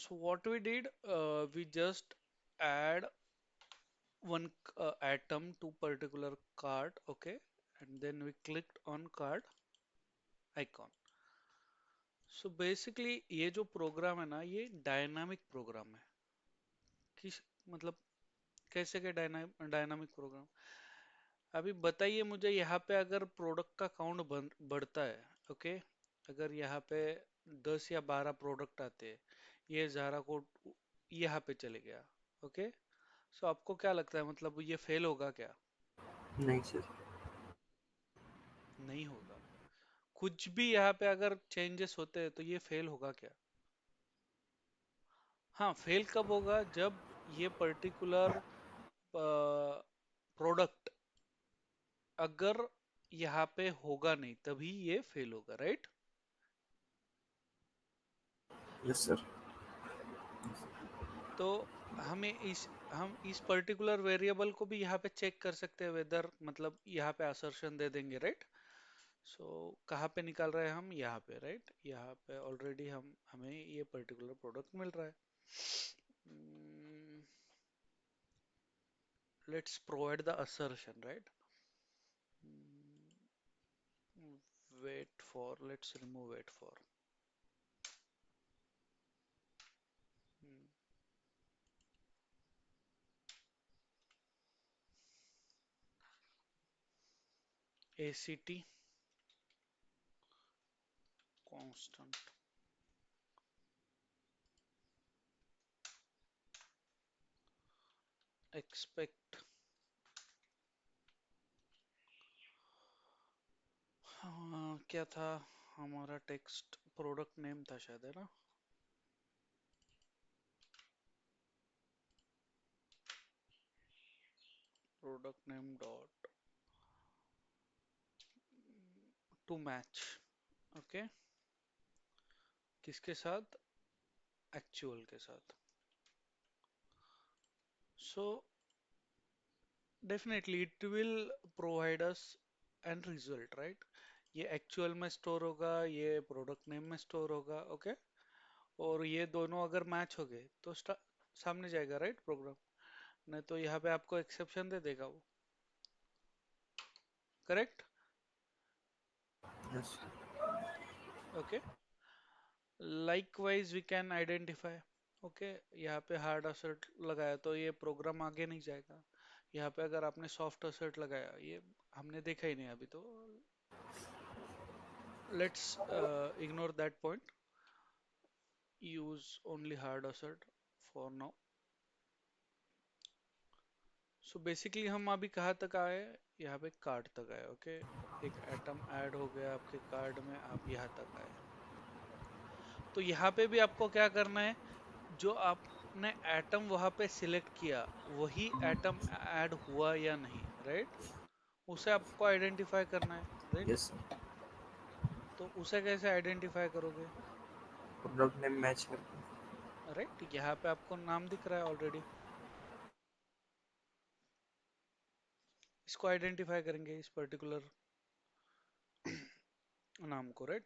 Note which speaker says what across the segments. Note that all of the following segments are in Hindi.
Speaker 1: So what we did, we just add one atom to particular card, okay, and then we clicked on card icon. So basically ये जो प्रोग्राम है ना, ये डायनामिक प्रोग्राम है। किस मतलब कैसे के डायनामिक प्रोग्राम? अभी बताइए मुझे, यहाँ पे अगर प्रोडक्ट का काउंट बढ़ता है, ओके, अगर यहाँ पे 10 या 12 प्रोडक्ट आते हैं, ये ज़ारा कोड यहाँ पे चले गया, ओके, सो आपको क्या लगता है, मतलब ये फेल होगा क्या?
Speaker 2: नहीं सर।
Speaker 1: नहीं होगा। कुछ भी यहाँ पे अगर चेंजेस होते हैं तो ये फेल होगा क्या? हाँ, फेल कब होगा, जब ये पर्टिकुलर प्रोडक्ट अगर यहाँ पे होगा नहीं, तभी ये फेल होगा, राइट?
Speaker 2: Yes sir.
Speaker 1: तो हम इस पर्टिकुलर वेरिएबल को भी यहाँ पे चेक कर सकते हैं, वेदर मतलब यहाँ पे असर्शन दे देंगे, राइट? सो कहाँ पे निकाल रहे हैं हम, यहाँ पे, राइट? यहाँ पे ऑलरेडी हम हमें ये पर्टिकुलर प्रोडक्ट मिल रहा है। Let's provide the assertion, right? Wait for, let's remove wait for ACT constant expect. हाँ, क्या था हमारा टेक्स्ट? प्रोडक्ट नेम था शायद, है ना? Product name dot to match, okay, किसके साथ? एक्चुअल के साथ। So definitely it will provide us and result, right? ये एक्चुअल में स्टोर होगा, ये प्रोडक्ट नेम में स्टोर होगा, ओके, और ये दोनों अगर मैच हो गए तो सामने जाएगा, राइट, प्रोग्राम। नहीं तो यहाँ पे आपको एक्सेप्शन दे देगा वो, correct?
Speaker 2: Yes.
Speaker 1: Okay, likewise we can identify, okay, यहाँ पे हार्ड असर्ट लगाया तो ये प्रोग्राम आगे नहीं जाएगा। यहाँ पे अगर आपने सॉफ्ट असर्ट लगाया, ये हमने देखा ही नहीं अभी तो, let's ignore that point, use only hard assert for now. So basically हम अभी कहाँ तक आए? यहाँ पे कार्ड तक आए, ओके, एक एटम ऐड हो गया आपके कार्ड में, आप यहाँ तक आए। तो यहाँ पे भी आपको क्या करना है, जो आपने एटम वहां पे सिलेक्ट किया, वही एटम ऐड हुआ या नहीं, राइट? उसे आपको आइडेंटिफाई करना है, राइट?
Speaker 2: Yes sir.
Speaker 1: तो उसे कैसे आइडेंटिफाई करोगे?
Speaker 2: प्रोडक्ट नेम मैच करके।
Speaker 1: राइट, यहाँ पे आपको नाम दिख रहा है ऑलरेडी, इसको आइडेंटिफाई करेंगे, इस पर्टिकुलर नाम को, राइट?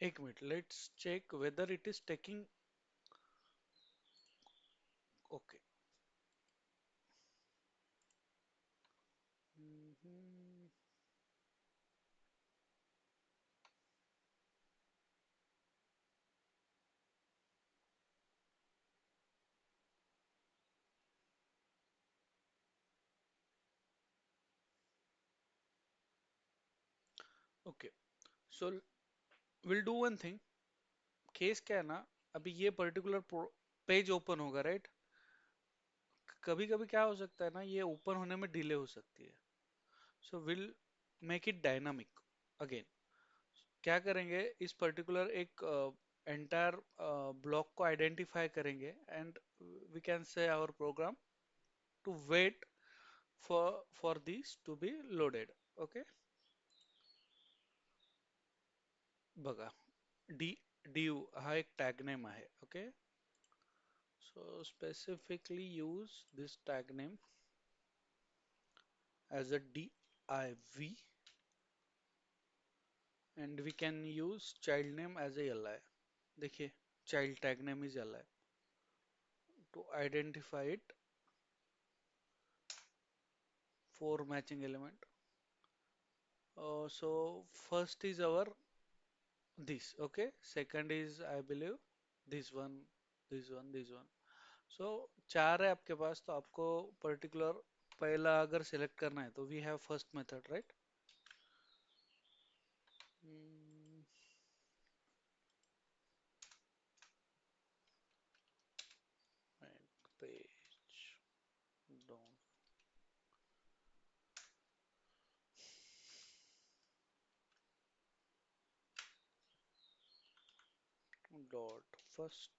Speaker 1: एक minute, let's check whether it is taking, okay. Okay, so will do one thing. Case क्या है ना, अभी ये पर्टिकुलर पेज ओपन होगा, राइट? कभी कभी क्या हो सकता है ना, ये ओपन होने में डिले हो सकती है। So will make it dynamic again. क्या करेंगे, इस पर्टिकुलर एक एंटायर ब्लॉक को आइडेंटिफाई करेंगे, and we can say our program to wait for this to be loaded, okay. बघा, डी डीयू हा एक टॅग नेम आहे, okay, so specifically use this tag name as a div and we can use child name as a li. देखिए, child tag name is li to identify it. Four matching element. So first is our this, okay. Second is I believe this one, this one, this one. So चार है आपके पास, तो आपको particular पहला अगर select करना है तो we have first method, right? Hmm, and page down dot first.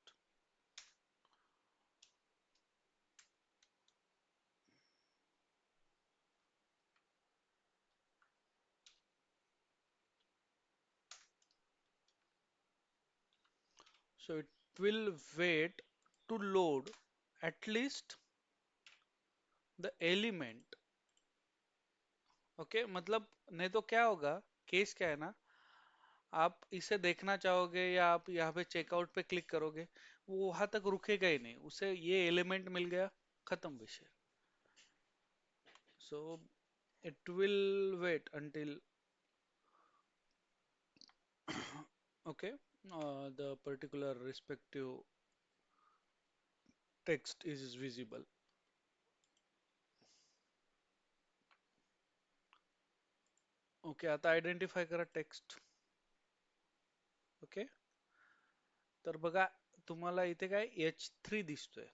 Speaker 1: So it will wait to load at least the element. Okay, मतलब नहीं तो क्या होगा, केस क्या है ना, आप इसे देखना चाहोगे या आप यहाँ पे चेकआउट पे क्लिक करोगे, वो वहां तक रुकेगा ही नहीं, उसे ये एलिमेंट मिल गया, खत्म विषय. So it will wait until okay the particular respective text is visible. Okay, आता आयडेंटिफाय करा टेक्स्ट. ओके, तर बघा, तुम्हाला इथे काय H3 दिसतोय,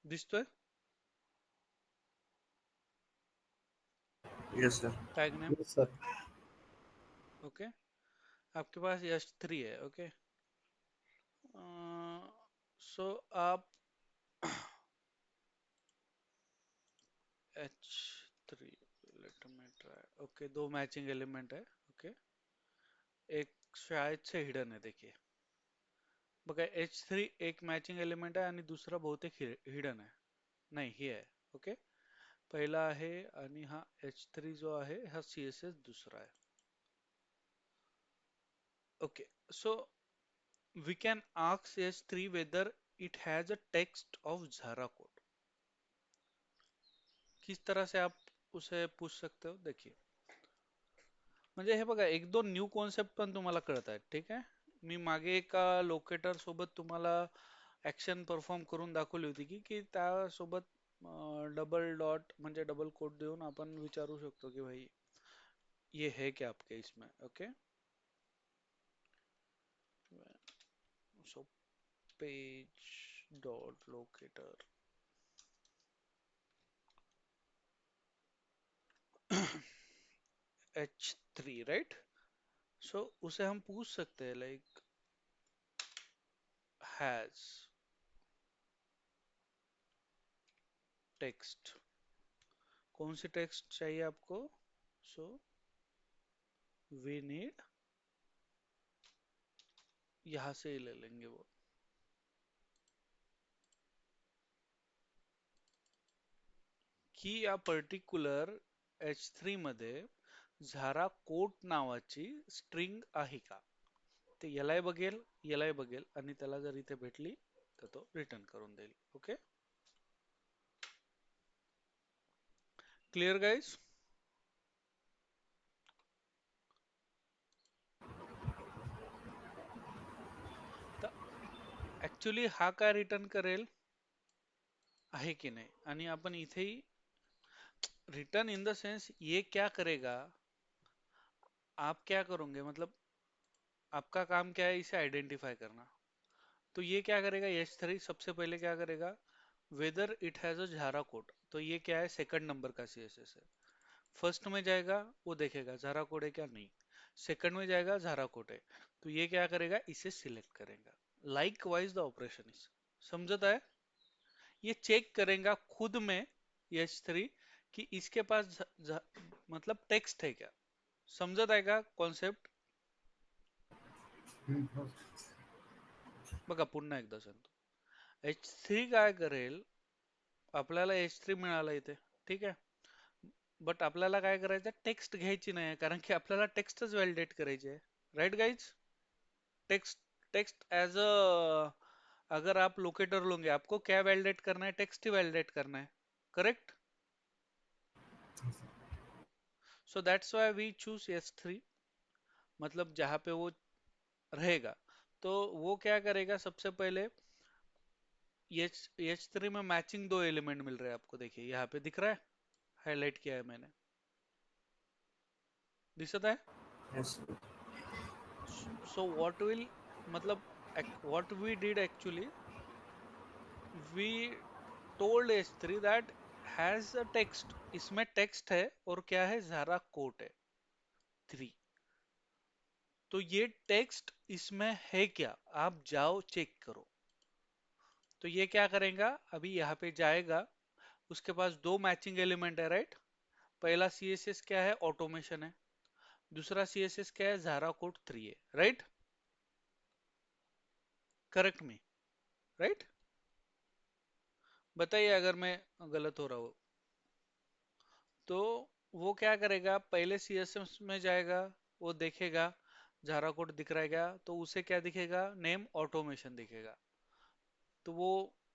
Speaker 1: दिसतोय
Speaker 2: Yes, sir.
Speaker 1: Tag name.
Speaker 3: Yes, sir.
Speaker 1: Okay, आपके पास H3 है. ओके, सो आप H3, let me try. Okay, दो मैचिंग एलिमेंट है. ओके, एक शायद से हिडन है. देखिए बघा, H3 एक मॅचिंग एलिमेंट आहे आणि दुसरा बहुतेक हिडन आहे. नाही, हे आहे. ओके, पहिला आहे आणि हा H3 जो आहे हा CSS दुसरा आहे. Okay, so we can ask H3 whether it has a text of Zara code. किस तरह से आप उसे पूछ सकते हो, देखिए. म्हणजे हे बघा, एक दोन न्यू कॉन्सेप्ट पण तुम्हाला कळत आहेत, ठीक आहे. मी मागे एका लोकेटर सोबत तुम्हाला ऍक्शन परफॉर्म करून दाखवली होती की की त्यासोबत डबल डॉट म्हणजे डबल कोट देऊन आपण विचारू शकतो की भाई ये है क्या आपके इसमें. Okay, so page dot locator H3, right. So उसे हम पूछ सकते हैं लाइक हैज टेक्स्ट. कौन सी टेक्स्ट चाहिए आपको. सो वी नीड, यहाँ से ही ले लेंगे वो, की या पर्टिक्युलर H3 मध्ये झारा कोट नावाची स्ट्रिंग आहे का. ते यालाही बघेल, यालाही बघेल, आणि त्याला जर इथे भेटली तर तो रिटर्न करून देईल. Okay, clear guys. तर ऍक्च्युली हा काय रिटर्न करेल, आहे की नाही. आणि आपण इथेही रिटर्न इन द सेंस ये क्या करेगा, आप क्या करोगे, मतलब आपका काम क्या है, इसे आइडेंटिफाई करना. तो ये क्या करेगा, H3 सबसे पहले क्या करेगा, वेदर इट हैज अ झारा कोड. तो ये क्या है, सेकंड नंबर का CSS है. फर्स्ट में जाएगा, वो देखेगा झारा कोड है क्या, नहीं. सेकंड में जाएगा, झारा कोड है, तो ये क्या करेगा, इसे सिलेक्ट करेगा. Like wise the operation is, समझता है. ये चेक करेगा खुद में H3 कि इसके पास मतलब टेक्स्ट है क्या. समजत आहे का कॉन्सेप्ट.
Speaker 3: Hmm.
Speaker 1: बघा पुन्हा एकदा सांगतो. H3 काय करेल, आपल्याला H3 मिळाला इथे, ठीक आहे. बट आपल्याला काय करायचं, टेक्स्ट घ्यायची नाही कारण की आपल्याला टेक्स्टच व्हॅलिडेट करायची आहे. Right guys? Text, text as a, अगर आप लोकेटर लोगे आपको क्या वैलिडेट करना है, टेक्स्ट ही वैलिडेट करना है, correct? So that's why we choose S3, मतलब जहां पे वो रहेगा। तो वो क्या करेगा, सबसे पहले एच एच थ्री में मैचिंग दो एलिमेंट मिल रहे हैं आपको, देखिए यहाँ पे दिख रहा है, हाईलाइट किया है मैंने, दिखता है?
Speaker 2: Yes, sir.
Speaker 1: So what will, मतलब what we did actually, we told S3 that has a text, इसमें टेक्स्ट है और क्या है, ज़ारा कोट है 3। तो ये टेक्स्ट इसमें है क्या, आप जाओ चेक करो। तो ये क्या करेगा, अभी यहाँ पे जाएगा, उसके पास दो मैचिंग एलिमेंट है, राइट? पहला CSS क्या है, ऑटोमेशन है। दूसरा CSS क्या है, ज़ारा कोड 3 है, राइट? करेक्ट मी, राइट? बताइए अगर मैं गलत हो रहा हूँ तो। वो क्या करेगा, पहले CSS में जाएगा, वो देखेगा ज़ारा कोड दिख रहा है क्या, तो उसे क्या दिखेगा, नेम ऑटोमेशन दिखेगा। तो वो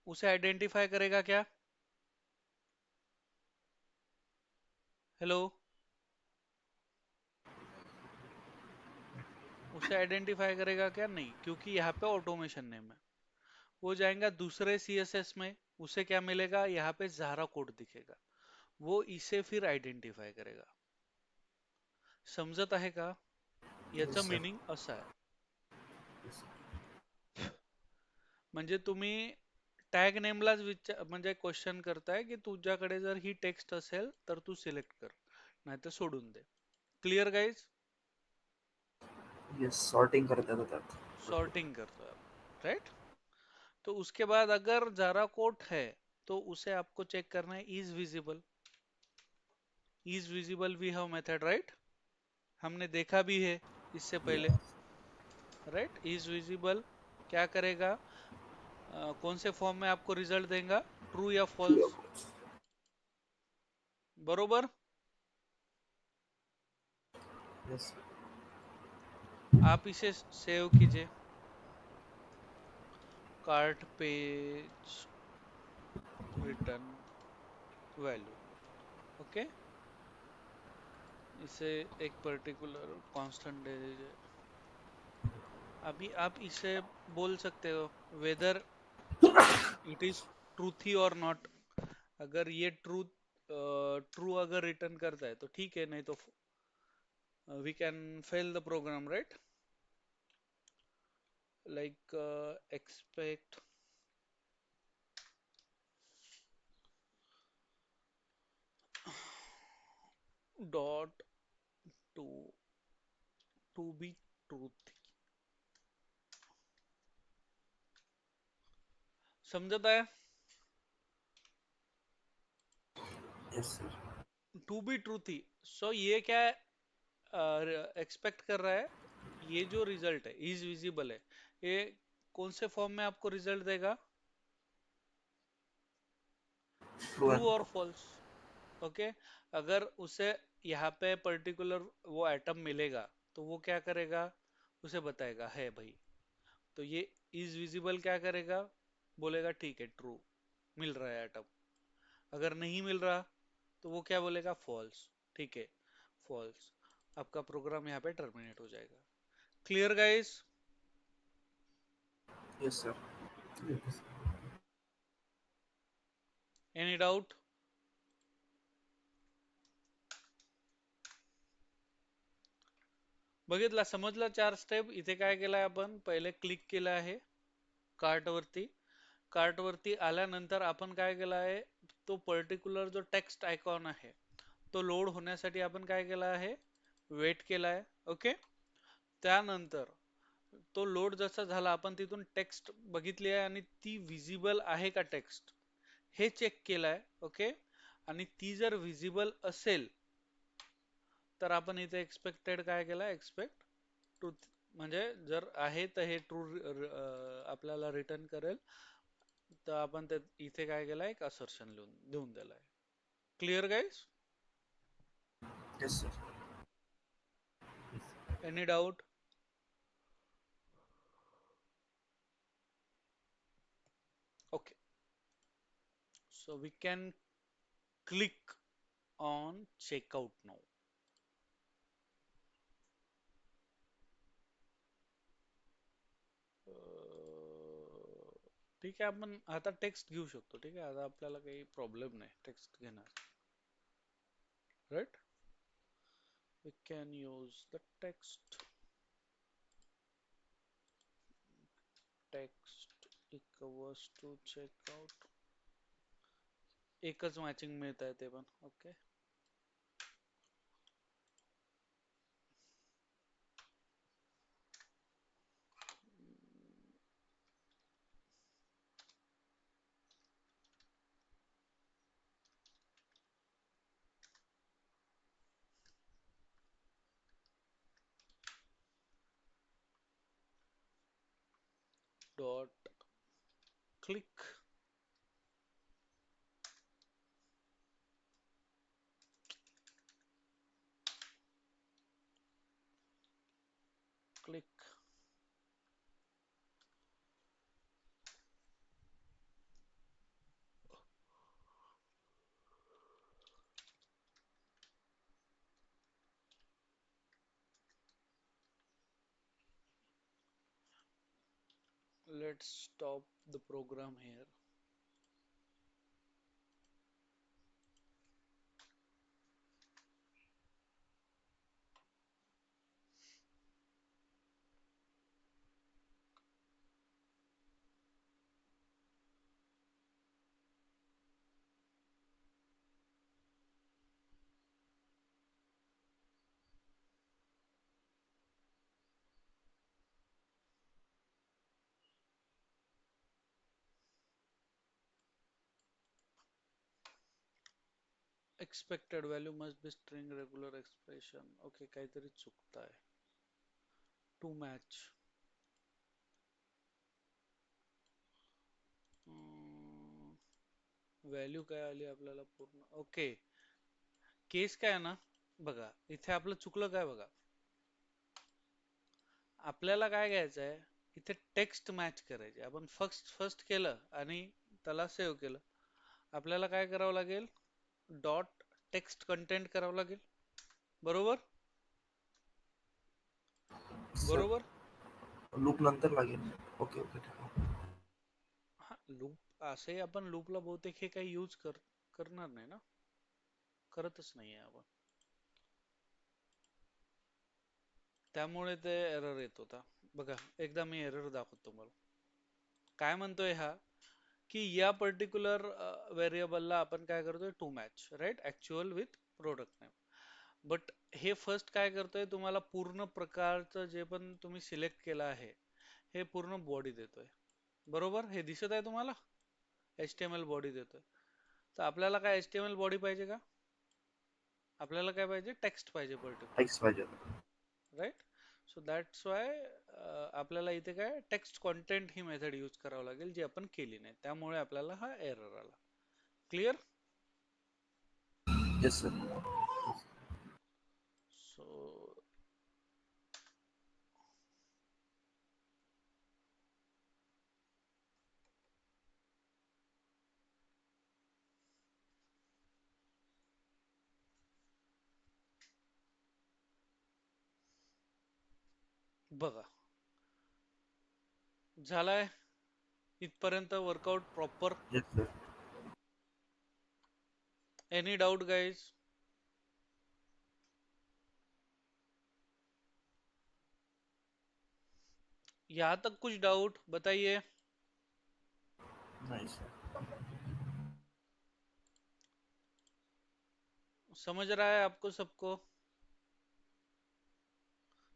Speaker 1: उसे आइडेंटिफाई करेगा क्या, हेलो, उसे आइडेंटिफाई करेगा क्या, नहीं, क्योंकि यहाँ पे ऑटोमेशन नेम है। वो जाएगा दूसरे CSS में, उसे क्या मिलेगा, यहाँ पे ज़ारा कोड दिखेगा, वो इसे फिर आयडेंटिफाय करेगा। समजत आहे का?
Speaker 2: Yes,
Speaker 1: याचा
Speaker 2: sir.
Speaker 1: मीनिंग असा आहे,
Speaker 2: Yes.
Speaker 1: म्हणजे तुम्ही टॅग नेमलाच विचार, म्हणजे क्वेश्चन करताय की तुझ्याकडे जर ही टेक्स्ट असेल तर तू सिलेक्ट कर, नाहीतर सोडून दे. Clear guys?
Speaker 2: Yes, sorting करता था त्यात.
Speaker 1: सॉर्टिंग करतोय आपण, राइट? तो उसके बाद अगर ज़ारा कोड है तो उसे आपको चेक करना है, is visible, is visible we have method, right? हमने देखा भी है इससे
Speaker 2: Yeah.
Speaker 1: पहले, राइट? इज विजिबल क्या करेगा, कौन से फॉर्म में आपको रिजल्ट देगा, ट्रू या
Speaker 2: True or
Speaker 1: फॉल्स,
Speaker 2: false?
Speaker 1: बरोबर?
Speaker 2: Yes.
Speaker 1: आप इसे सेव कीजिए, cart page return value, okay, इसे एक पर्टिकुलर कांस्टेंट दे दीजिए। अभी आप इसे बोल सकते हो वेदर इट इज ट्रूथी और नॉट, अगर ये ट्रू अगर रिटर्न करता है तो ठीक है, नहीं तो we can fail the program, right? Like expect dot to to be truth, समझता है?
Speaker 2: Yes, sir.
Speaker 1: To be truthy, so ये क्या एक्सपेक्ट कर रहा है, ये जो रिजल्ट है इज विजिबल है, ये कौन से फॉर्म में आपको रिजल्ट देगा,
Speaker 2: True
Speaker 1: ट्रू
Speaker 2: and
Speaker 1: और
Speaker 2: false.
Speaker 1: False, okay? अगर उसे यहाँ पे पर्टिकुलर वो एटम मिलेगा तो वो क्या करेगा, उसे बताएगा है भाई, तो ये इज विजिबल क्या करेगा, बोलेगा ठीक है ट्रू, मिल रहा है एटम। अगर नहीं मिल रहा तो वो क्या बोलेगा, फॉल्स, ठीक है, फॉल्स, आपका प्रोग्राम यहाँ पे टर्मिनेट हो जाएगा। Clear guys?
Speaker 2: Yes, sir. Yes.
Speaker 1: Any doubt? बघितला, समजला चार स्टेप. इथे काय केलंय आपण, पहिले क्लिक केलं आहे कार्ट वरती, कार्ट वरती आल्यानंतर आपण काय केलं आहे, तो पर्टिक्युलर जो टेक्स्ट आयकॉन आहे तो लोड होण्यासाठी आपण काय केलं आहे, वेट केला आहे, ओके? त्यानंतर तो लोड जसा झाला, आपण तिथून टेक्स्ट बघितली आहे आणि ती विजिबल आहे का टेक्स्ट, हे चेक केलंय, ओके? आणि ती जर विजिबल असेल तर आपण इथे एक्सपेक्टेड काय केलं, एक्सपेक्ट ट्रूथ, म्हणजे जर आहे तर हे ट्रू आपल्याला रिटर्न करेल, तर आपण ते इथे काय केलंय, एक असर्शन लिहून देऊन दिलंय. Clear guys?
Speaker 2: Yes, sir.
Speaker 1: Any doubt? Okay, so we can click on checkout now. ठीक आहे, आपण आता टेक्स्ट घेऊ शकतो. ठीक आहे, आता आपल्याला काही प्रॉब्लेम नाही टेक्स्ट घेण्यात. Right, we can use the text equals to checkout. एकच मॅचिंग मिळत आहे ते पण. Okay, dot click, click. Let's stop the program here. Expected value must be string regular expression. Okay, काहीतरी चुकताय. To match. व्हॅल्यू काय आली आपल्याला पूर्ण. ओके, केस काय आहे ना, बघा इथे आपलं चुकलं काय बघा. आपल्याला काय घ्यायचं आहे, इथे टेक्स्ट मॅच करायचे. आपण फर्स्ट फर्स्ट केलं आणि त्याला सेव्ह केलं. आपल्याला काय करावं लागेल, डॉट टेक्स्ट कंटेंट करावं लागेल. बरोबर,
Speaker 2: सर,
Speaker 1: बरोबर.
Speaker 2: लूप नंतर लागेल. ओके ओके, ठीक आहे.
Speaker 1: हा, लूप असे आपण लूपला बहुतेक हे काही यूज करणार नाही ना, करतच नाहीये आपण. त्यामुळे ते एरर येत होता. बघा एकदा मी एरर दाखवतो तुम्हाला. काय म्हणतोय हा, की या पर्टिक्युलर व्हेरिएबलला आपण काय करतोय, to match right actual with product name. But हे फर्स्ट काय करतोय, तुम्हाला पूर्ण प्रकारचं जे पण तुम्ही सिलेक्ट केलं आहे हे पूर्ण बॉडी देतोय. बरोबर, हे दिसत आहे तुम्हाला, HTML बॉडी देतोय. तर आपल्याला काय HTML बॉडी पाहिजे का, आपल्याला काय पाहिजे, टेक्स्ट पाहिजे पर्टिक्युलर.
Speaker 2: एक्स पाहिजे.
Speaker 1: राईट, सो दॅट्स वाय आपल्याला इथे काय टेक्स्ट कॉन्टेंट ही मेथड यूज करावं लागेल, जी आपण केली नाही. त्यामुळे आपल्याला हा एरर आला. क्लिअर.
Speaker 2: Yes sir.
Speaker 1: सो बघा, झालाय इथपर्यंत workout proper.
Speaker 2: Yes sir.
Speaker 1: Any doubt guys, यहां तक कुछ डाउट बताइए.
Speaker 2: नाही सर.
Speaker 1: समझ रहा है आपको सबको,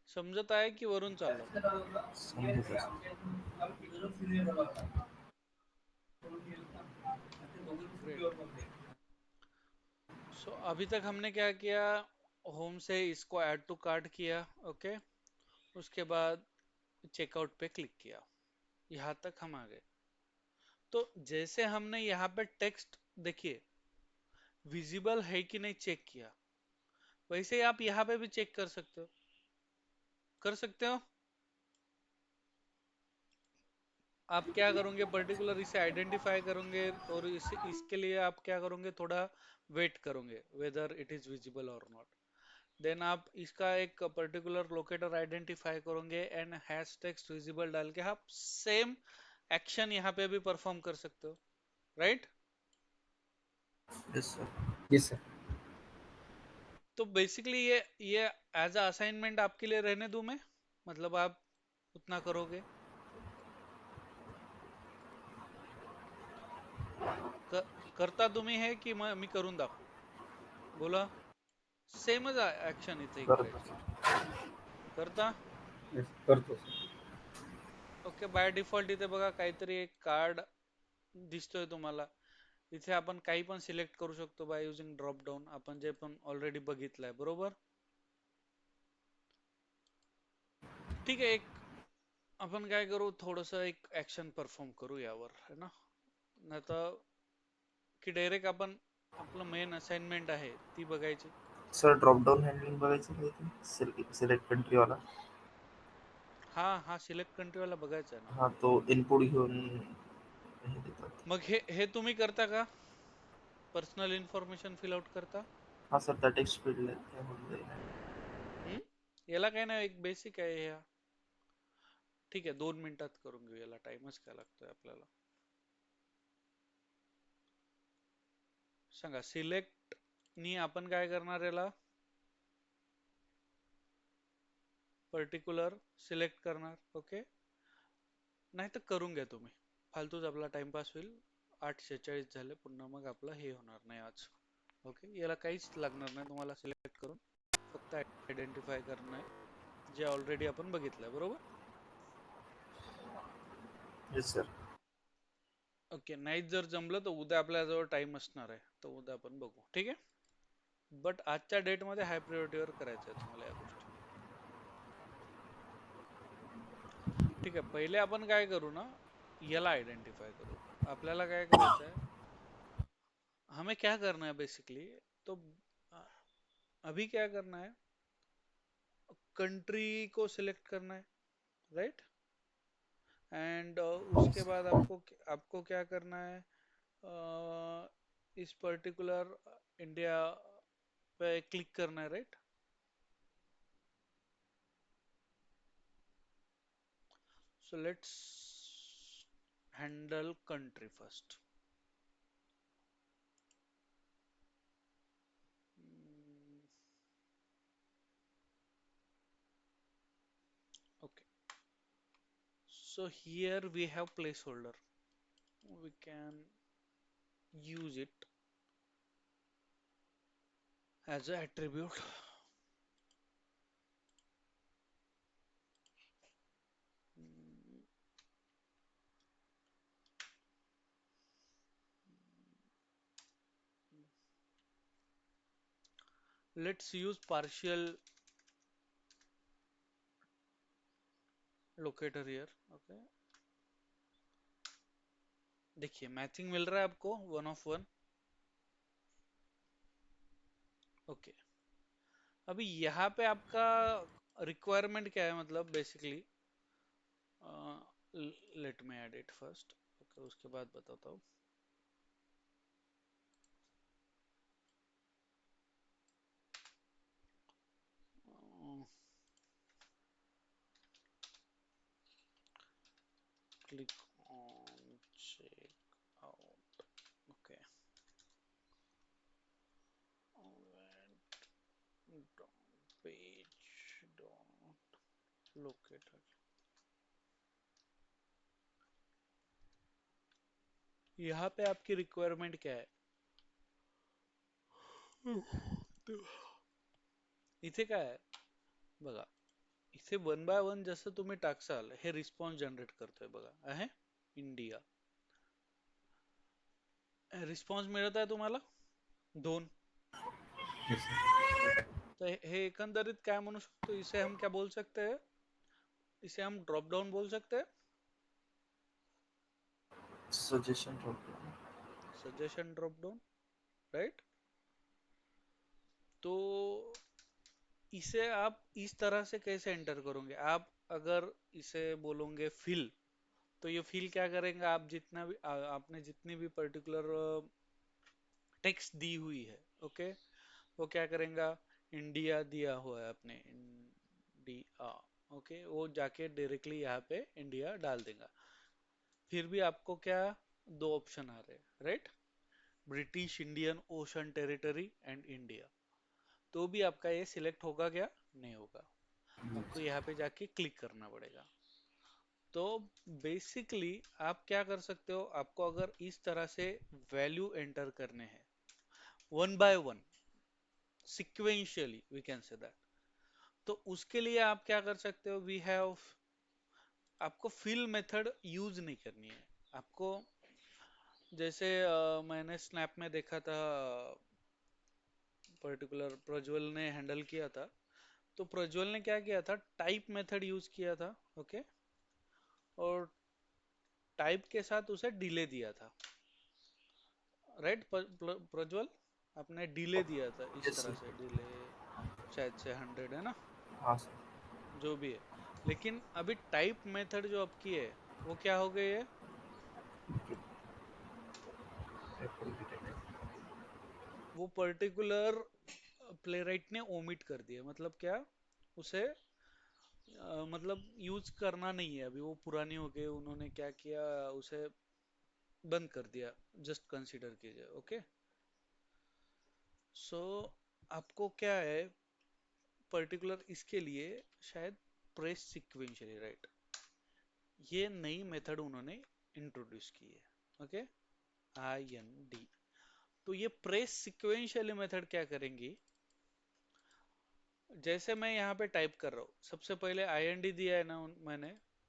Speaker 1: समझत आहे की वरून चाललो.
Speaker 2: समजत आहे.
Speaker 1: ग्रेट. सो अभी तक हमने क्या किया, होम से इसको ऐड टू कार्ट किया. ओके, उसके बाद चेकआउट पे क्लिक किया. यहाँ तक हम आ गए. तो जैसे हमने यहाँ पे टेक्स्ट देखिए विजिबल है कि नहीं चेक किया, वैसे ही आप यहाँ पे भी चेक कर सकते हो, कर सकते हो। आप क्या करोगे, पर्टिकुलर इसे आइडेंटिफाई करोगे और इसके लिए आप क्या करोगे, थोड़ा वेट करोगे वेदर इट इज विजिबल और नॉट। देन आप इसका एक पर्टिकुलर लोकेटर आइडेंटिफाई करोगे एंड हैश टेक्स्ट विजिबल डाल के आप सेम एक्शन यहाँ पे भी परफॉर्म कर सकते हो, right.
Speaker 2: Yes sir.
Speaker 3: Yes sir.
Speaker 1: तो बेसिकली ये एज अ असाइनमेंट आपके लिए रहने दूं मैं, मतलब आप उतना करोगे। क, करता तुम्ही हे की मी करून दाखवू, बोला. सेमच ऍक्शन इथे
Speaker 2: करतो
Speaker 1: करायची,
Speaker 2: सर.
Speaker 1: करता.
Speaker 3: Yes, करतो सर.
Speaker 1: ओके, बाय डिफॉल्ट इथे बघा काहीतरी एक कार्ड दिसतोय तुम्हाला. इथे आपण काही पण सिलेक्ट करू शकतो बाय युजिंग ड्रॉप डाऊन, आपण जे पण ऑलरेडी बघितलंय, बरोबर. ठीक आहे, एक आपण काय करू, थोडस एक ऍक्शन परफॉर्म करू यावर, है ना. नाही तर की डायरेक्ट आपण आपलं मेन असाइनमेंट आहे ती बघायची.
Speaker 2: सर ड्रॉप डाउन हँडलिंग बघायचं का इथे? सिलेक्ट कंट्रीवाला.
Speaker 1: हा हा, सिलेक्ट कंट्रीवाला बघायचा आहे ना.
Speaker 2: हा, तो इनपुट घेऊन हे देतात.
Speaker 1: मग हे तुम्ही करता का, पर्सनल इन्फॉर्मेशन फिल आउट करता.
Speaker 2: हा सर, त्या टेक्स्ट फील्ड आहे होऊन जाईल.
Speaker 1: हम्म, याला काय नाही, एक बेसिक आहे ह्या. ठीक आहे, 2 मिनिटात करून घेऊ, याला टाइमच काय लागतोय आपल्याला. सांगा, सिलेक्ट नी आपण काय करणार, याला पर्टिक्युलर सिलेक्ट करणार. ओके, नाही तर करून घ्या तुम्ही, फालतूच आपला टाइमपास होईल. 8:46 झाले, पुन्हा मग आपलं हे होणार नाही आज. ओके, याला काहीच लागणार नाही तुम्हाला सिलेक्ट करून, फक्त आयडेंटिफाय करणं आहे, जे ऑलरेडी आपण बघितलंय, बरोबर.
Speaker 2: Yes sir.
Speaker 1: ओके, नाहीच जर जमलं तर उद्या आपल्याजवळ टाइम असणार आहे, तर उद्या आपण बघू, ठीक आहे. बट आजच्या डेटमध्ये हाय प्रायोरिटीवर करायचं आहे तुम्हाला या गोष्टी. ठीक आहे, पहिले आपण काय करू ना, याला आयडेंटिफाय करू. आपल्याला काय करायचं आहे, हमें क्या करना है बेसिकली, तो अभी क्या करना है, कंट्री को सिलेक्ट करना है, राइट. एंड उसके बाद आपको आपको क्या करना है, इस पर्टिकुलर इंडिया पे क्लिक करना है, right. So let's handle country first. Okay, so here we have placeholder, we can use it as an attribute. Mm, let's use partial locator here. Okay, देखिए मैचिंग मिल रहा है आपको 1 of 1. ओके, अभी यहाँ पे आपका रिक्वायरमेंट क्या है, मतलब basically let me add it first. Okay, उसके बाद बताता हूँ. Click on check out. Okay, page dot locator. यहाँ पे आपकी रिक्वायरमेंट क्या है, इथे काय आहे बघा. इथे 1 by 1 जसं तुम्ही टाकसाल, हे रिस्पॉन्स जनरेट करतोय बघा, आहे इंडिया. रिस्पॉन्स मिळत आहे तुम्हाला 2.
Speaker 3: Yes, sir.
Speaker 1: तर हे एकंदरीत काय म्हणू शकतो, इसे हम क्या बोल सकते हैं, इसे हम ड्रॉप डाउन बोल सकते हैं.
Speaker 2: Suggestion drop down.
Speaker 1: Suggestion drop down, right. तो इसे आप इस तरह से कैसे एंटर करोगे? आप अगर इसे बोलोगे फिल, तो ये फिल क्या करेंगे? आप जितना भी आपने जितनी भी पर्टिकुलर टेक्स्ट दी हुई है, ओके, वो क्या करेंगे? इंडिया दिया हुआ है आपने, इंडिया, ओके, वो जाके डायरेक्टली यहाँ पे इंडिया डाल देगा। फिर भी आपको क्या, दो ऑप्शन आ रहे हैं, right? British Indian ocean territory and India. तो भी आपका ये सिलेक्ट होगा क्या? नहीं होगा। आपको यहाँ पे जाके क्लिक करना पड़ेगा। तो बेसिकली आप क्या कर सकते हो, आपको अगर इस तरह से वैल्यू एंटर करने हैं, one by one, sequentially we can say that, तो उसके लिए आप क्या कर सकते हो? वी हैव, आपको फिल मेथड यूज नहीं करनी है। आपको जैसे मैंने स्नैप में देखा था, पर्टिकुलर प्रज्वल ने हैंडल किया था। तो प्रज्वल ने क्या किया था, टाइप मेथड यूज किया था, ओके, और टाइप के साथ उसे डिले दिया था, राइट? प्रज्वल, आपने डिले दिया था इस
Speaker 2: यस
Speaker 1: तरह
Speaker 2: सर।
Speaker 1: से, डिले शायद से 100 है ना,
Speaker 2: हाँ सर।
Speaker 1: जो भी है। लेकिन अभी टाइप मेथड जो आपकी है, वो क्या हो गई है? वो पर्टिकुलर प्लेराइट ने ओमिट कर दिया, मतलब क्या, उसे मतलब यूज करना नहीं है अभी, वो पुरानी हो गई, उन्होंने क्या किया, उसे बंद कर दिया। जस्ट कंसीडर कीजिए, ओके। सो आपको क्या है, पर्टिकुलर इसके लिए शायद प्रेस सिक्वेंशियली, राइट, ये नई मेथड उन्होंने इंट्रोड्यूस की है, ओके, IND। तो ये प्रेस सिक्वेंशियली मेथड क्या करेंगी, जैसे मैं यहाँ पे टाइप कर रहा हूँ, सबसे पहले IND दिया है ना मैंने,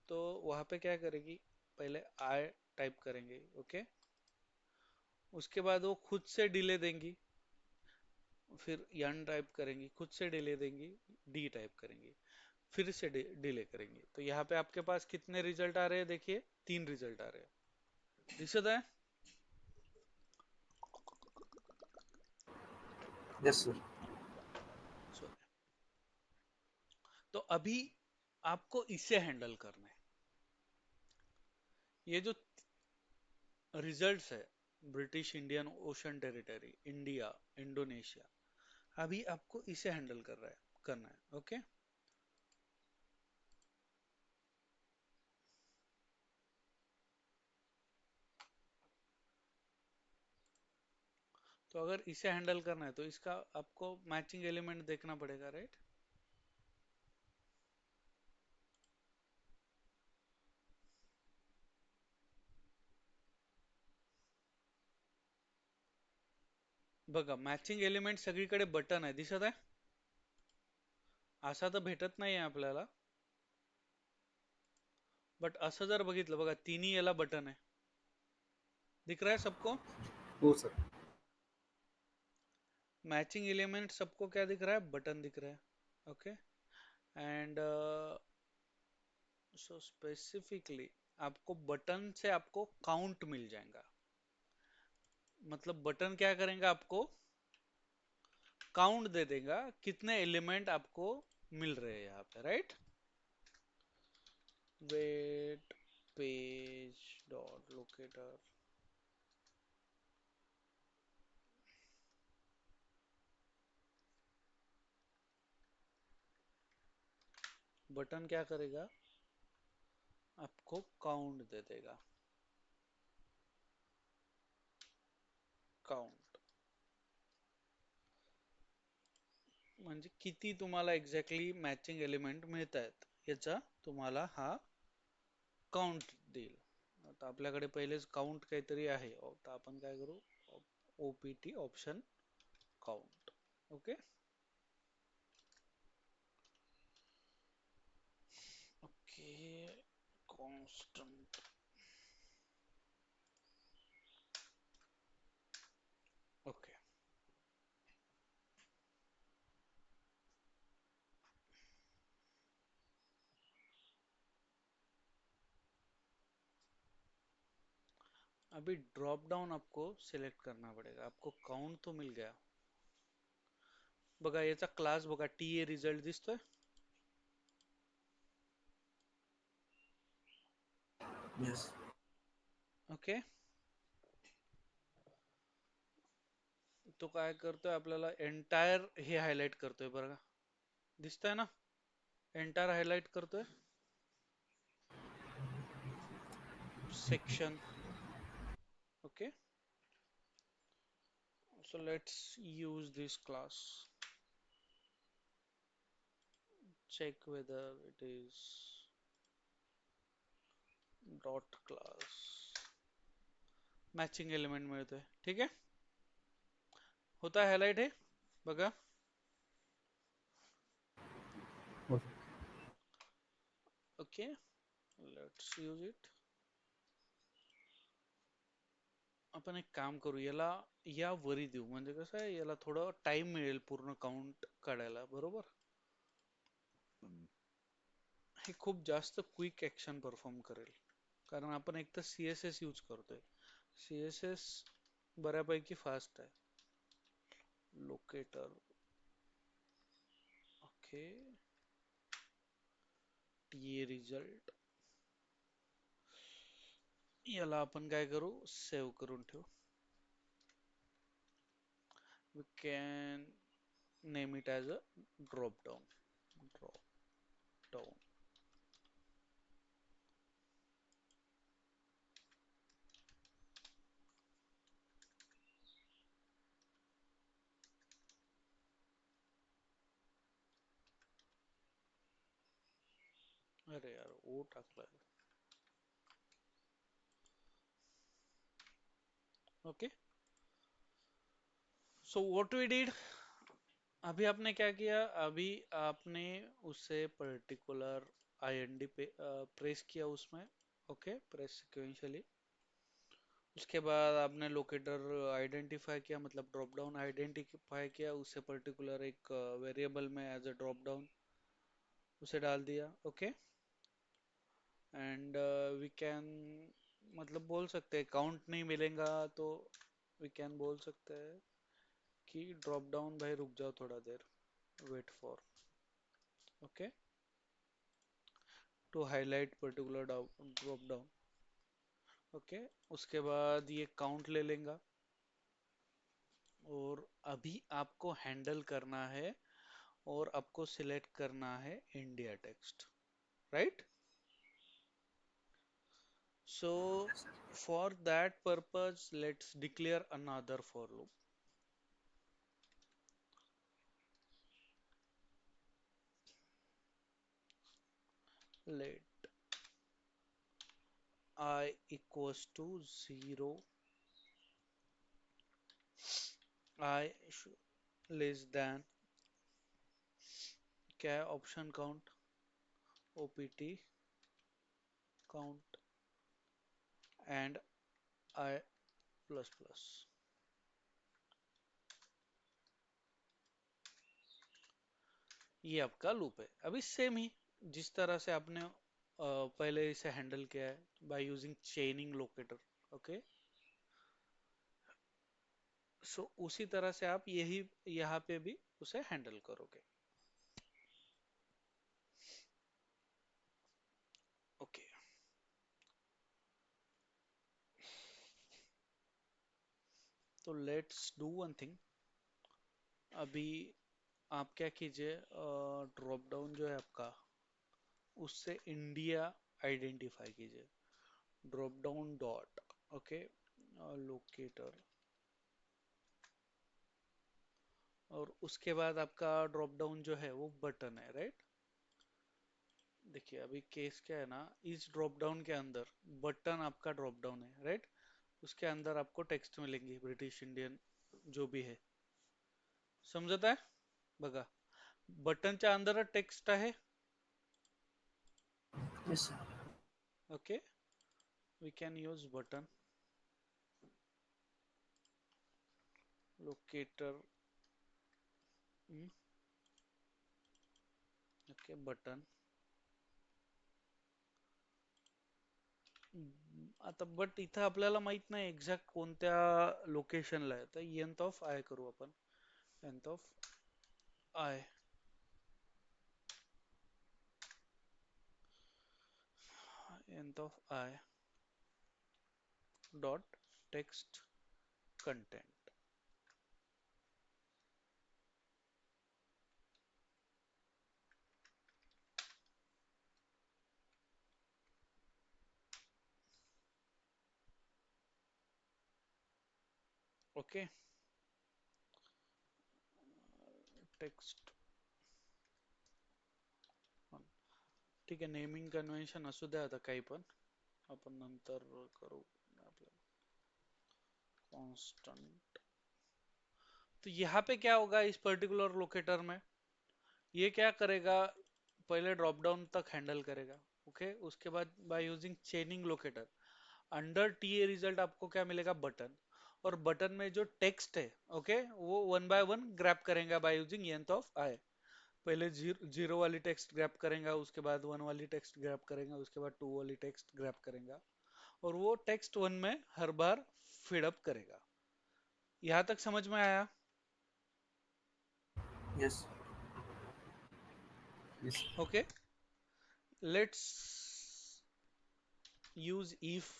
Speaker 1: तो वहां पे क्या करेगी, पहले I टाइप करेंगे, ओके, उसके बाद वो खुद से डिले देंगी, फिर यन टाइप करेंगी, खुद से डिले देंगी, डी टाइप करेंगी, फिर से डिले करेंगे। तो यहाँ पे आपके पास कितने रिजल्ट आ रहे हैं? देखिए, 3 रिजल्ट आ रहे हैं, दिखत है?
Speaker 2: Yes sir.
Speaker 1: So, तो अभी आपको इसे हैंडल करना है। ये जो रिजल्ट्स है, British Indian ocean territory, India, Indonesia, अभी आपको इसे हैंडल करना है, ओके। तो अगर इसे हैंडल करना है तो इसका आपको मैचिंग एलिमेंट देखना पड़ेगा, राइट? बघा, मॅचिंग एलिमेंट सगळीकडे बटन आहे, दिसत आहे? असा तर भेटत नाही आपल्याला, बट असं जर बघितलं, बघा, तिन्ही याला बटन आहे, दिख रहा है सबको?
Speaker 3: हो सर.
Speaker 1: मैचिंग एलिमेंट सबको क्या दिख रहा है? बटन दिख रहा है, ओके। एंड सो स्पेसिफिकली आपको बटन से आपको काउंट मिल जाएगा, मतलब बटन क्या करेंगे, आपको काउंट दे देगा कितने एलिमेंट आपको मिल रहे हैं यहाँ पे, right? Wait page dot locator, button क्या करेगा, आपको काउंट दे देगा, काउंट म्हणजे किती तुम्हाला एक्झॅक्टली मॅचिंग एलिमेंट मिळत आहेत याचा तुम्हाला हा काउंट देईल। आता आपल्याकडे पहिलेच काउंट काहीतरी आहे, तर आपण काय करू, OPT option count, okay, okay, constant, okay. अभी ड्रॉप डाउन आपको सिलेक्ट करना पड़ेगा, आपको काउंट तो मिल गया, बघा याचा क्लास बघा, टी ए रिझल्ट दिसतोय.
Speaker 2: Yes.
Speaker 1: ओके. तो काय करतोय, आपल्याला एंटायर हे हायलाइट करतोय बरं का, दिसतंय ना, एंटायर हायलाइट करतोय section. Okay. So let's use this class. Check whether it is dot class. Matching element मिळतोय. ठीक आहे, होता है हायलाइट हे बघा.
Speaker 3: हो sir.
Speaker 1: Okay, let's use it. आपण एक काम करू, याला या वरी देऊ, म्हणजे कसं आहे, याला थोडं टाइम मिळेल पूर्ण काउंट काढायला, बरोबर. हे खूप जास्त क्विक ऍक्शन परफॉर्म करेल, कारण आपण एक तर CSS यूज करतोय. CSS बऱ्यापैकी फास्ट आहे. लोकेटर. ओके. टी रिझल्ट, याला आपण काय करू, सेव्ह करून ठेवू. We can name it as a drop down. Drop down. अरे यार, ओ टाकलाय. Okay. So what we did, अभी आपने क्या किया, अभी आपने उसे पर्टिकुलर IND पे प्रेस किया उसमें. Okay, press sequentially. उसके बाद आपने लोकेटर आइडेंटिफाई किया, मतलब ड्रॉप डाउन आइडेंटिफाई किया, उसे पर्टिकुलर एक वेरिएबल में एज अ ड्रॉप डाउन उसे डाल दिया. ओके. एंड वी कैन, मतलब बोल सकते हैं काउंट नहीं मिलेगा तो वी कैन बोल सकते हैं कि ड्रॉप डाउन भाई रुक जाओ थोड़ा देर, wait for. Okay, to highlight particular drop down. Okay. उसके बाद ये काउंट ले लेगा, और अभी आपको हैंडल करना है, और आपको सिलेक्ट करना है India text, right. So
Speaker 2: Yes, sir.
Speaker 1: For that purpose let's declare another for loop. Let I equals to 0, I less than, क्या है option count, OPT count, and I plus plus. ये आपका लूप है. अभी सेम ही जिस तरह से आपने पहले इसे हैंडल किया है by using chaining locator. Okay. So उसी तरह से आप यही यहाँ पे भी उसे हैंडल करोगे. ओके. तो लेट्स डू वन थिंग. अभी आप क्या कीजिए, ड्रॉप डाउन जो है आपका, उससे इंडिया आइडेंटिफाई कीजिए. Drop down dot. Okay. Locator. और उसके बाद आपका ड्रॉप डाउन जो है वो बटन है, राइट. देखिए अभी केस क्या है ना, इस ड्रॉप डाउन के अंदर बटन आपका ड्रॉप डाउन है, राइट. उसके अंदर आपको टेक्स्ट मिलेंगी ब्रिटिश इंडियन जो भी है, समझता है बघा. बटनच्या अंदर टेक्स्ट आहे.
Speaker 2: Yes, sir.
Speaker 1: Okay. We can use button. Locator. Okay, button. आता बट इथं आपल्याला माहित नाही एक्झॅक्ट कोणत्या लोकेशनला आहे, तर एंथ ऑफ आय करू आपण. Nth of I, nth of I dot text content. Okay, text. ठीक आहे, नेमिंग कन्व्हेन्शन असू द्या आता काही पण, अपन नंतर करू. आपल्याला कांस्टेंट, तो यहाँ पे क्या होगा इस पर्टिकुलर लोकेटर में, ये क्या करेगा, पहले ड्रॉप डाउन तक हैंडल करेगा। ओके, उसके बाद bye using chaining locator under T a result आपको क्या मिलेगा, बटन। और बटन में जो टेक्स्ट है, ओके, वो वन बाय वन ग्रैप करेंगे बाय यूजिंग एंथ ऑफ आई। पहले जीरो वाली टेक्स्ट ग्रैप करेंगे, उसके बाद वन वाली टेक्स्ट ग्रैप करेंगे, उसके बाद टू वाली टेक्स्ट ग्रैप करेंगे, और वो टेक्स्ट वन में हर बार फीड अप करेगा। यहां तक समझ में आया?
Speaker 2: Yes.
Speaker 3: Yes.
Speaker 1: Okay, let's use if.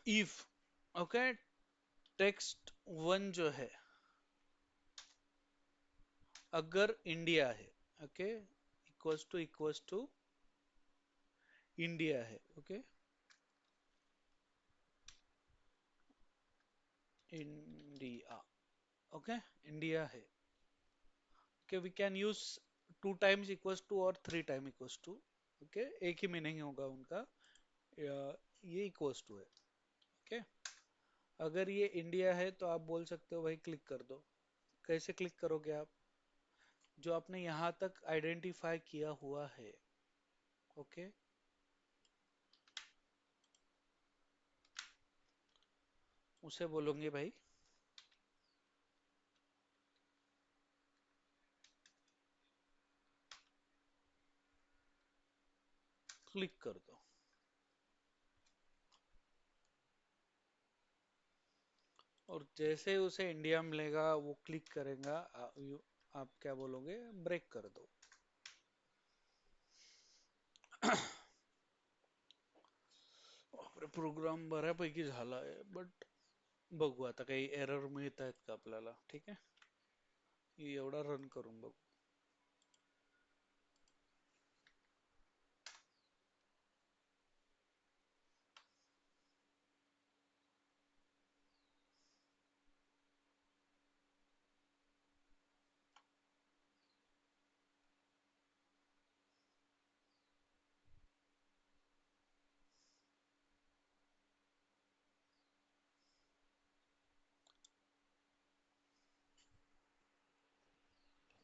Speaker 1: If, okay, text one जो है अगर इंडिया है, ओके, इक्वल्स टू इंडिया है, ओके, इंडिया, ओके, इंडिया है, okay, we can use two times equals to और three time equals to, okay, एक ही मीनिंग होगा उनका, ये इक्वल्स टू है, ओके। अगर ये इंडिया है तो आप बोल सकते हो भाई क्लिक कर दो। कैसे क्लिक करोगे आप, जो आपने यहां तक आइडेंटिफाई किया हुआ है, ओके, उसे बोलोगे भाई क्लिक कर दो। और जैसे उसे इंडिया मिलेगा वो क्लिक करेगा, आप क्या बोलोगे, ब्रेक कर दो। प्रोग्राम बऱ्यापैकी झाला आहे, बट बघू आता काही एरर मिळत आहेत का आपल्याला, ठीक आहे, एवढा रन करून बघू।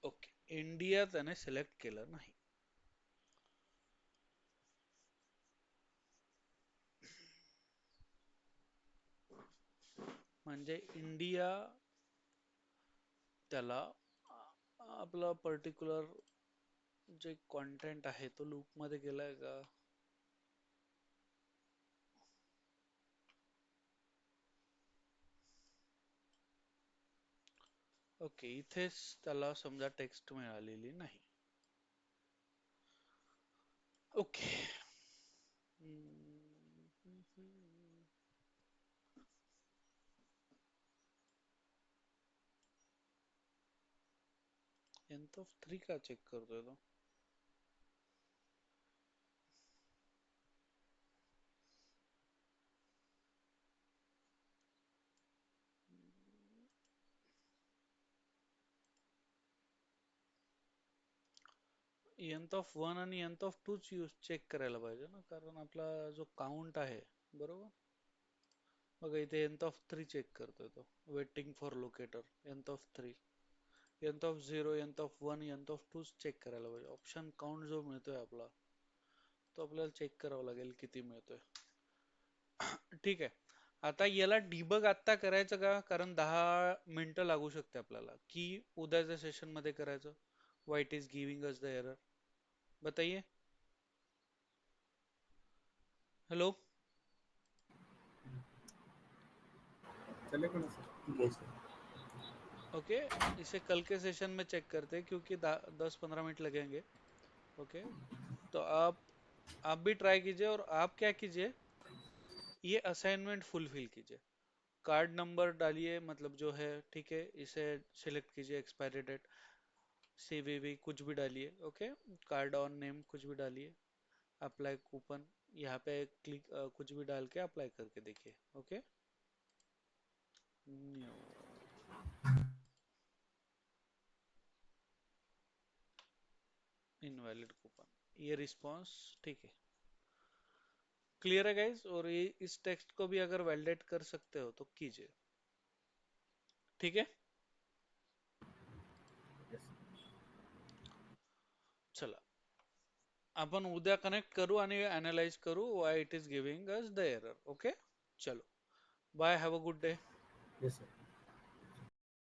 Speaker 1: ओके, इंडिया त्याने सिलेक्ट केलं नाही, म्हणजे इंडिया त्याला आपला पर्टिक्युलर जे कंटेंट आहे तो लूप मध्ये गेलाय का? ओके, इथेच त्याला समजा टेक्स्ट मिळालेली नाही। ओके, एंथ ऑफ थ्री का चेक करतोय तो? एंथ ऑफ वन आणि एंथ ऑफ टूच यूज चेक करायला पाहिजे ना, कारण आपला जो काउंट आहे, बरोबर, बघा इथे एंथ ऑफ थ्री चेक करतोय तो, waiting for locator nth of three, nth of zero, nth of one, nth of two check करायला पाहिजे। ऑप्शन काउंट जो मिळतोय आपला, तो आपल्याला चेक करावा लागेल किती मिळतोय। ठीक आहे, आता याला डिबग आत्ता करायचं का, कारण 10 मिनिटं लागू शकते आपल्याला, की उद्याच्या सेशन मध्ये करायचं? White is giving us the error, बताइए। हेलो,
Speaker 3: चलेगा ना सर?
Speaker 2: ठीक है सर।
Speaker 1: ओके, इसे कल के सेशन में चेक करते हैं क्योंकि 10-15 मिनट लगेंगे। ओके, तो आप भी ट्राई कीजिए और आप क्या कीजिए, ये असाइनमेंट फुलफिल कीजिए। कार्ड नंबर डालिए, मतलब जो है, ठीक है, इसे सिलेक्ट कीजिए, एक्सपायरी डेट, सीवीवी कुछ भी डालिए। ओके, कार्ड ऑन नेम कुछ भी डालिए, अप्लाई कूपन, यहाँ पे क्लिक कुछ भी डाल के अप्लाई करके देखिए। ओके, न्यू, इनवैलिड कूपन, ये रिस्पॉन्स, ठीक है, क्लियर है गाइस। और ये इस टेक्स्ट को भी अगर वैलिडेट कर सकते हो तो कीजिए, ठीक है।
Speaker 3: Yes.
Speaker 1: चला, आपण उद्या कनेक्ट करू आणि अनालाइज करू why it is giving us the error. Okay, चलो, bye, have a good day.
Speaker 3: Yes, sir.